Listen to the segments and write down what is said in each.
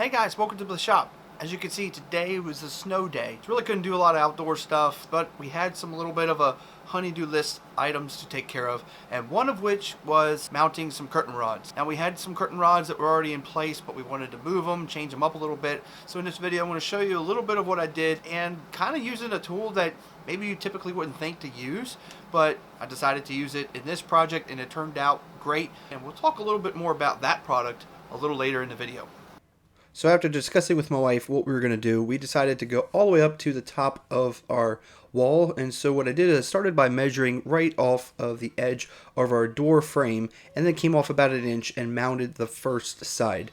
Hey guys, welcome to the shop. As you can see, today was a snow day. Really couldn't do a lot of outdoor stuff, but we had some little bit of a honey-do list items to take care of, and one of which was mounting some curtain rods. Now we had some curtain rods that were already in place, but we wanted to move them, change them up a little bit. So in this video, I want to show you a little bit of what I did and kind of using a tool that maybe you typically wouldn't think to use, but I decided to use it in this project and it turned out great. And we'll talk a little bit more about that product a little later in the video. So after discussing with my wife what we were going to do, we decided to go all the way up to the top of our wall. And so what I did is I started by measuring right off of the edge of our door frame and then came off about 1 inch and mounted the first side.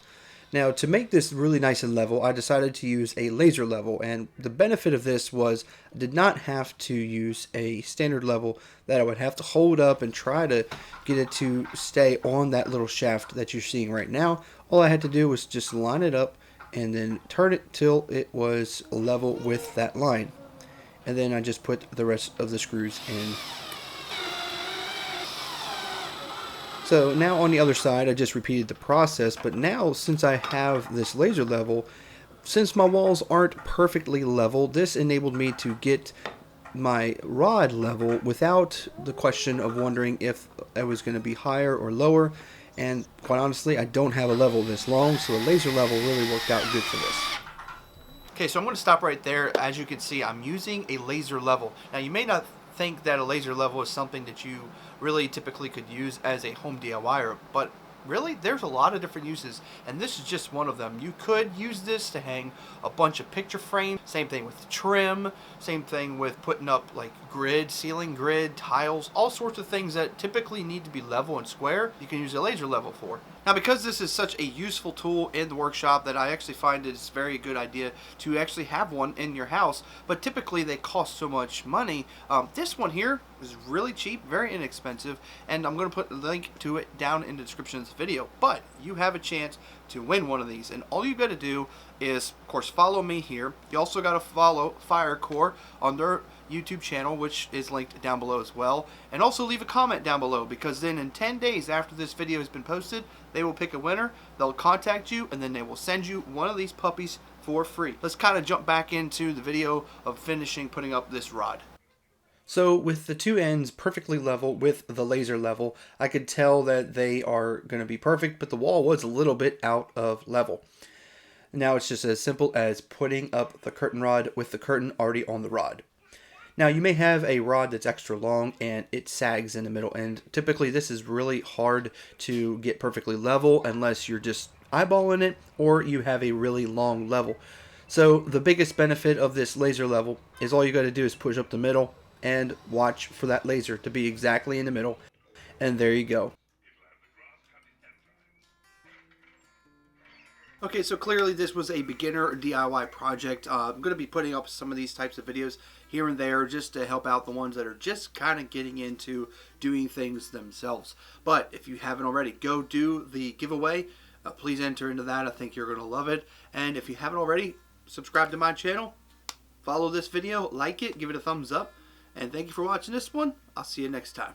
Now to make this really nice and level, I decided to use a laser level, and the benefit of this was I did not have to use a standard level that I would have to hold up and try to get it to stay on that little shaft that you're seeing right now. All I had to do was just line it up and then turn it till it was level with that line. And then I just put the rest of the screws in. So now on the other side, I just repeated the process, but now since I have this laser level, since my walls aren't perfectly level, this enabled me to get my rod level without the question of wondering if I was going to be higher or lower. And quite honestly, I don't have a level this long, so the laser level really worked out good for this. Okay, so I'm going to stop right there. As you can see, I'm using a laser level. Now you may not think that a laser level is something that you really typically could use as a home DIYer, but really there's a lot of different uses, and this is just one of them. You could use this to hang a bunch of picture frames, same thing with trim, same thing with putting up like grid, ceiling grid, tiles, all sorts of things that typically need to be level and square, you can use a laser level for. Now because this is such a useful tool in the workshop that I actually find it's a very good idea to actually have one in your house, but typically they cost so much money. This one here is really cheap, very inexpensive, and I'm going to put a link to it down in the description of this video, but you have a chance to win one of these, and all you got to do is of course follow me here. You also got to follow Firecore on their YouTube channel, which is linked down below as well, and also leave a comment down below, because then in 10 days after this video has been posted, they will pick a winner, they'll contact you, and then they will send you one of these puppies for free. Let's kind of jump back into the video of putting up this rod. So with the two ends perfectly level with the laser level, I could tell that they are going to be perfect, but the wall was a little bit out of level. Now it's just as simple as putting up the curtain rod with the curtain already on the rod. Now you may have a rod that's extra long and it sags in the middle, and typically this is really hard to get perfectly level unless you're just eyeballing it or you have a really long level. So the biggest benefit of this laser level is all you got to do is push up the middle and watch for that laser to be exactly in the middle, and there you go. Okay, so clearly this was a beginner DIY project. I'm going to be putting up some of these types of videos here and there just to help out the ones that are just kind of getting into doing things themselves. But if you haven't already, go do the giveaway. Please enter into that. I think you're going to love it. And if you haven't already, subscribe to my channel, follow this video, like it, give it a thumbs up. And thank you for watching this one. I'll see you next time.